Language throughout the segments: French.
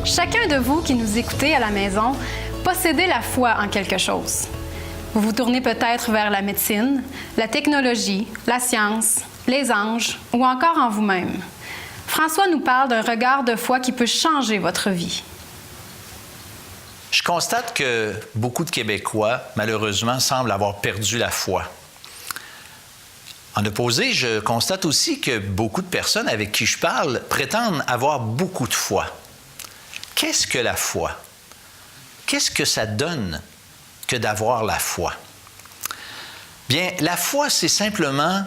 Chacun de vous qui nous écoutez à la maison, possédez la foi en quelque chose. Vous vous tournez peut-être vers la médecine, la technologie, la science, les anges ou encore en vous-même. François nous parle d'un regard de foi qui peut changer votre vie. Je constate que beaucoup de Québécois, malheureusement, semblent avoir perdu la foi. En opposé, je constate aussi que beaucoup de personnes avec qui je parle prétendent avoir beaucoup de foi. Qu'est-ce que la foi? Qu'est-ce que ça donne que d'avoir la foi? Bien, la foi, c'est simplement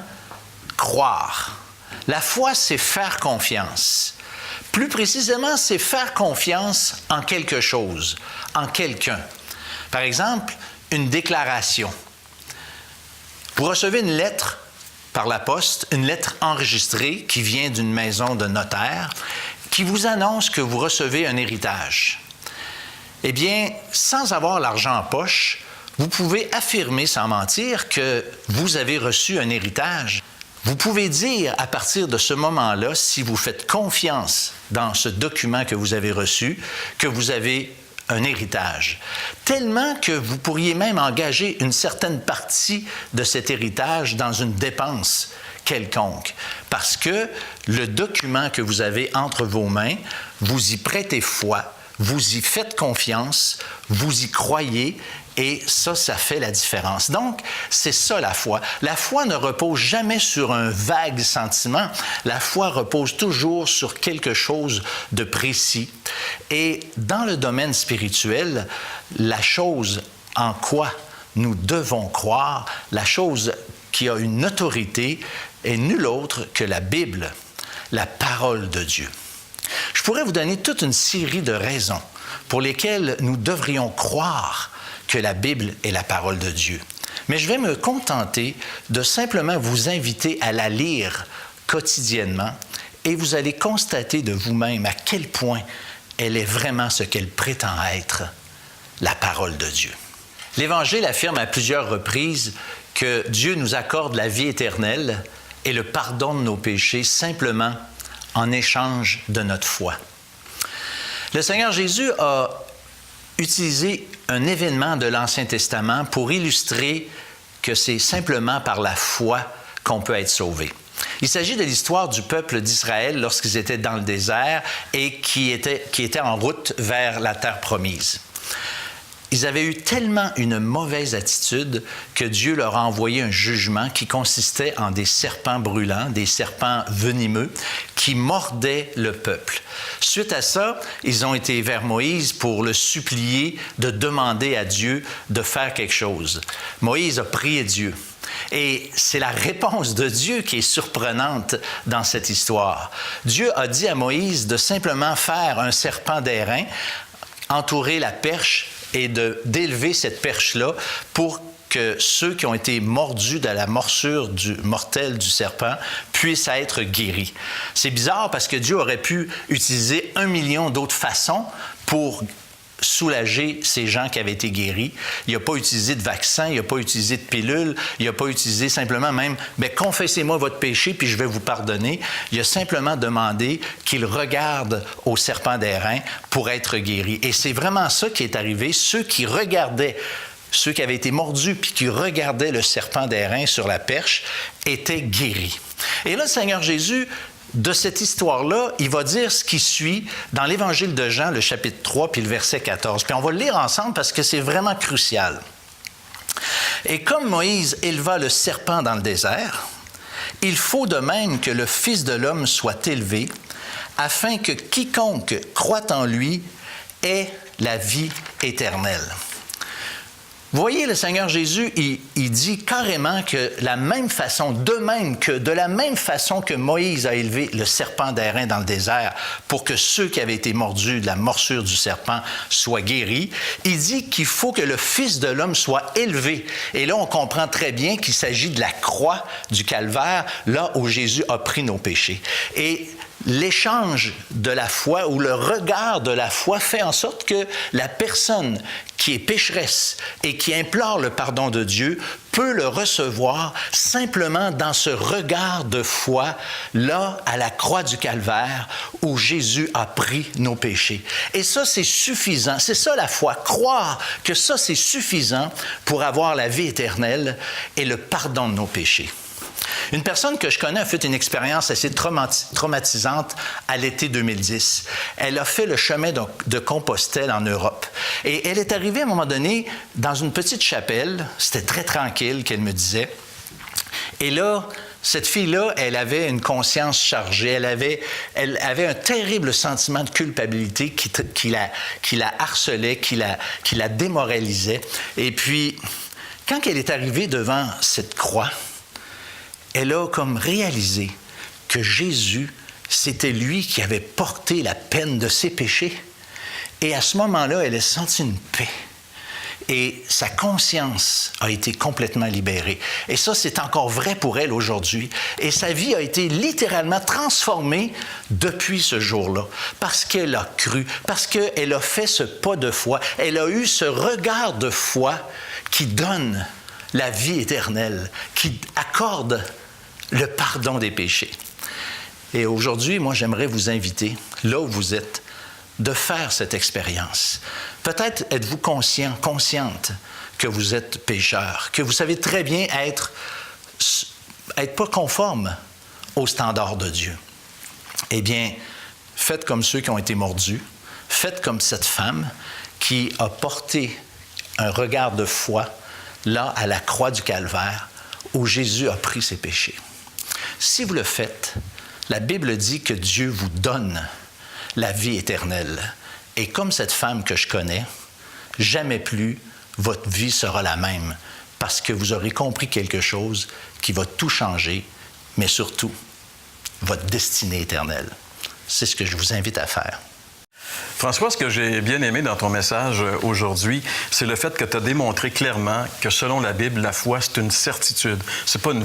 croire. La foi, c'est faire confiance. Plus précisément, c'est faire confiance en quelque chose, en quelqu'un. Par exemple, une déclaration. Vous recevez une lettre par la poste, une lettre enregistrée qui vient d'une maison de notaire, qui vous annonce que vous recevez un héritage. Eh bien, sans avoir l'argent en poche, vous pouvez affirmer sans mentir que vous avez reçu un héritage. Vous pouvez dire à partir de ce moment-là, si vous faites confiance dans ce document que vous avez reçu, que vous avez un héritage. Tellement que vous pourriez même engager une certaine partie de cet héritage dans une dépense quelconque. Parce que le document que vous avez entre vos mains, vous y prêtez foi, vous y faites confiance, vous y croyez, et ça fait la différence. Donc, c'est ça la foi. La foi ne repose jamais sur un vague sentiment. La foi repose toujours sur quelque chose de précis. Et dans le domaine spirituel, la chose en quoi nous devons croire, la chose qui a une autorité, est nulle autre que la Bible, la parole de Dieu. Je pourrais vous donner toute une série de raisons pour lesquelles nous devrions croire que la Bible est la parole de Dieu. Mais je vais me contenter de simplement vous inviter à la lire quotidiennement et vous allez constater de vous-même à quel point elle est vraiment ce qu'elle prétend être, la parole de Dieu. L'Évangile affirme à plusieurs reprises que Dieu nous accorde la vie éternelle et le pardon de nos péchés simplement en échange de notre foi. Le Seigneur Jésus a utilisé un événement de l'Ancien Testament pour illustrer que c'est simplement par la foi qu'on peut être sauvé. Il s'agit de l'histoire du peuple d'Israël lorsqu'ils étaient dans le désert et qui étaient en route vers la terre promise. Ils avaient eu tellement une mauvaise attitude que Dieu leur a envoyé un jugement qui consistait en des serpents brûlants, des serpents venimeux, qui mordaient le peuple. Suite à ça, ils ont été vers Moïse pour le supplier de demander à Dieu de faire quelque chose. Moïse a prié Dieu. Et c'est la réponse de Dieu qui est surprenante dans cette histoire. Dieu a dit à Moïse de simplement faire un serpent d'airain, entourer la perche et d'élever cette perche-là pour que ceux qui ont été mordus de la morsure mortelle du serpent puissent être guéris. C'est bizarre parce que Dieu aurait pu utiliser 1 million d'autres façons pour soulager ces gens qui avaient été guéris. Il n'a pas utilisé de vaccin, il n'a pas utilisé de pilule, il n'a pas utilisé simplement même « confessez-moi votre péché puis je vais vous pardonner ». Il a simplement demandé qu'ils regardent au serpent d'airain pour être guéris. Et c'est vraiment ça qui est arrivé. Ceux qui avaient été mordus puis qui regardaient le serpent d'airain sur la perche étaient guéris. Et là, le Seigneur Jésus, de cette histoire-là, il va dire ce qui suit dans l'Évangile de Jean, le chapitre 3, puis le verset 14. Puis on va le lire ensemble parce que c'est vraiment crucial. « Et comme Moïse éleva le serpent dans le désert, il faut de même que le Fils de l'homme soit élevé, afin que quiconque croit en lui ait la vie éternelle. » Vous voyez, le Seigneur Jésus, il dit carrément que de la même façon que Moïse a élevé le serpent d'airain dans le désert pour que ceux qui avaient été mordus de la morsure du serpent soient guéris, il dit qu'il faut que le Fils de l'homme soit élevé. Et là, on comprend très bien qu'il s'agit de la croix du calvaire, là où Jésus a pris nos péchés. Et l'échange de la foi ou le regard de la foi fait en sorte que la personne qui est pécheresse et qui implore le pardon de Dieu peut le recevoir simplement dans ce regard de foi, là, à la croix du Calvaire, où Jésus a pris nos péchés. Et ça, c'est suffisant. C'est ça la foi, croire que ça, c'est suffisant pour avoir la vie éternelle et le pardon de nos péchés. Une personne que je connais a fait une expérience assez traumatisante à l'été 2010. Elle a fait le chemin de Compostelle en Europe. Et elle est arrivée à un moment donné dans une petite chapelle. C'était très tranquille, qu'elle me disait. Et là, cette fille-là, elle avait une conscience chargée. Elle avait un terrible sentiment de culpabilité qui la harcelait, qui la démoralisait. Et puis, quand elle est arrivée devant cette croix, elle a comme réalisé que Jésus, c'était lui qui avait porté la peine de ses péchés. Et à ce moment-là, elle a senti une paix. Et sa conscience a été complètement libérée. Et ça, c'est encore vrai pour elle aujourd'hui. Et sa vie a été littéralement transformée depuis ce jour-là. Parce qu'elle a cru, parce qu'elle a fait ce pas de foi. Elle a eu ce regard de foi qui donne la vie éternelle, qui accorde le pardon des péchés. Et aujourd'hui, moi, j'aimerais vous inviter, là où vous êtes, de faire cette expérience. Peut-être êtes-vous consciente que vous êtes pécheur, que vous savez très bien être pas conforme aux standards de Dieu. Eh bien, faites comme ceux qui ont été mordus, faites comme cette femme qui a porté un regard de foi là à la croix du Calvaire où Jésus a pris ses péchés. Si vous le faites, la Bible dit que Dieu vous donne la vie éternelle. Et comme cette femme que je connais, jamais plus votre vie sera la même parce que vous aurez compris quelque chose qui va tout changer, mais surtout votre destinée éternelle. C'est ce que je vous invite à faire. François, ce que j'ai bien aimé dans ton message aujourd'hui, c'est le fait que tu as démontré clairement que selon la Bible, la foi, c'est une certitude. C'est pas un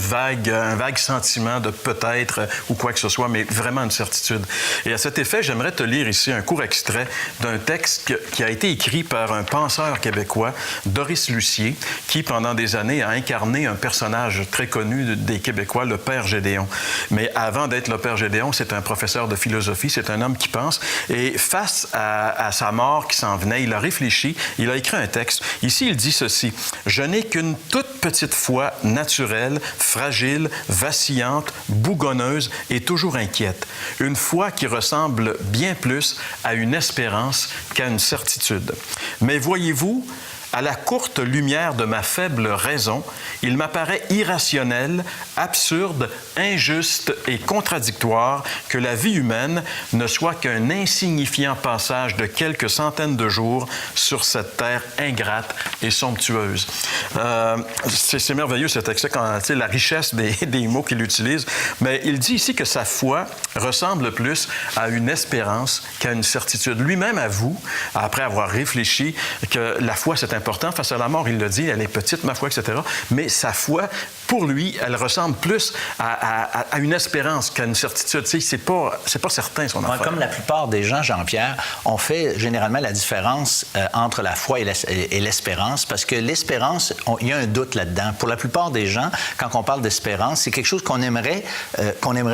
vague sentiment de peut-être ou quoi que ce soit, mais vraiment une certitude. Et à cet effet, j'aimerais te lire ici un court extrait d'un texte qui a été écrit par un penseur québécois, Doris Lucier, qui, pendant des années, a incarné un personnage très connu des Québécois, le Père Gédéon. Mais avant d'être le Père Gédéon, c'est un professeur de philosophie, c'est un homme qui pense. Et face à sa mort qui s'en venait, il a réfléchi, il a écrit un texte. Ici, il dit ceci: « Je n'ai qu'une toute petite foi naturelle, fragile, vacillante, bougonneuse et toujours inquiète. Une foi qui ressemble bien plus à une espérance qu'à une certitude. Mais voyez-vous, à la courte lumière de ma faible raison, il m'apparaît irrationnel, absurde, injuste et contradictoire que la vie humaine ne soit qu'un insignifiant passage de quelques centaines de jours sur cette terre ingrate et somptueuse. » C'est merveilleux cet extrait, la richesse des mots qu'il utilise, mais il dit ici que sa foi ressemble plus à une espérance qu'à une certitude. Lui-même avoue, après avoir réfléchi, que la foi, c'est important. Face à la mort, il le dit, elle est petite, ma foi, etc. Mais sa foi, pour lui, elle ressemble plus à une espérance qu'à une certitude. Tu sais, c'est pas certain, son affaire. Comme la plupart des gens, Jean-Pierre, on fait généralement la différence entre la foi et l'espérance, parce que l'espérance, il y a un doute là-dedans. Pour la plupart des gens, quand on parle d'espérance, c'est quelque chose qu'on aimerait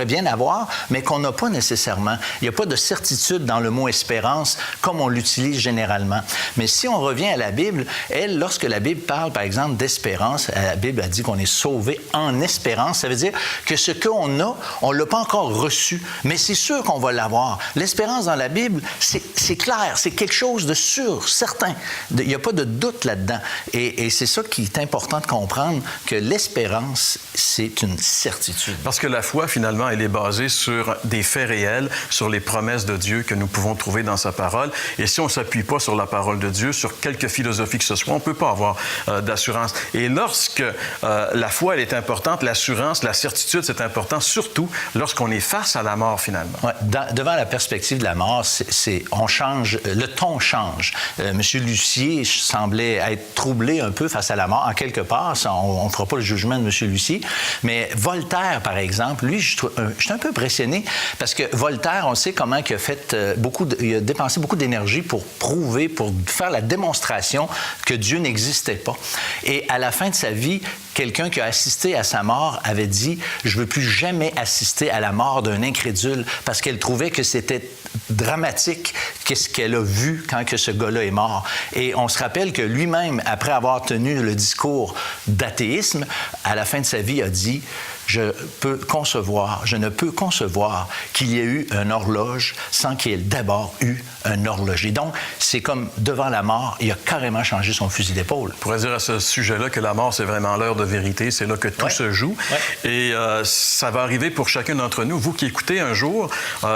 bien avoir, mais qu'on n'a pas nécessairement. Il n'y a pas de certitude dans le mot espérance comme on l'utilise généralement. Mais si on revient à la Bible, elle, lorsque la Bible parle, par exemple, d'espérance, la Bible a dit qu'on est sauvé en espérance. Ça veut dire que ce qu'on a, on ne l'a pas encore reçu, mais c'est sûr qu'on va l'avoir. L'espérance dans la Bible, c'est clair, c'est quelque chose de sûr, certain. Il n'y a pas de doute là-dedans. Et c'est ça qui est important de comprendre, que l'espérance, c'est une certitude. Parce que la foi, finalement, elle est basée sur des faits réels, sur les promesses de Dieu que nous pouvons trouver dans sa parole. Et si on ne s'appuie pas sur la parole de Dieu, sur quelques philosophies que ce soit, on ne peut pas avoir d'assurance. Et lorsque la foi, elle est importante, l'assurance, la certitude, c'est important, surtout lorsqu'on est face à la mort, finalement. Ouais, devant la perspective de la mort, on change, le ton change. Monsieur Lucier semblait être troublé un peu face à la mort, en quelque part. On ne fera pas le jugement de Monsieur Lucier, mais Voltaire, par exemple, lui, je suis un peu impressionné parce que Voltaire, on sait comment il a fait il a dépensé beaucoup d'énergie pour prouver, pour faire la démonstration que Dieu n'existait pas. Et à la fin de sa vie, quelqu'un qui a assisté à sa mort avait dit « Je ne veux plus jamais assister à la mort d'un incrédule » parce qu'elle trouvait que c'était dramatique qu'est-ce qu'elle a vu quand que ce gars-là est mort. Et on se rappelle que lui-même, après avoir tenu le discours d'athéisme, à la fin de sa vie, a dit « je ne peux concevoir qu'il y ait eu une horloge sans qu'il y ait d'abord eu un horloger. » Donc, c'est comme devant la mort, il a carrément changé son fusil d'épaule. On pourrait dire à ce sujet-là que la mort, c'est vraiment l'heure de vérité. C'est là que tout se joue. Et ça va arriver pour chacun d'entre nous. Vous qui écoutez un jour,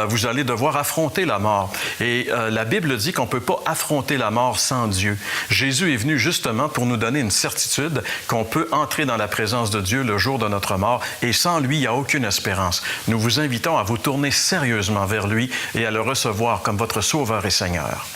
vous allez devoir affronter la mort. Et la Bible dit qu'on ne peut pas affronter la mort sans Dieu. Jésus est venu justement pour nous donner une certitude qu'on peut entrer dans la présence de Dieu le jour de notre mort. Et sans lui, il n'y a aucune espérance. Nous vous invitons à vous tourner sérieusement vers lui et à le recevoir comme votre Sauveur et Seigneur.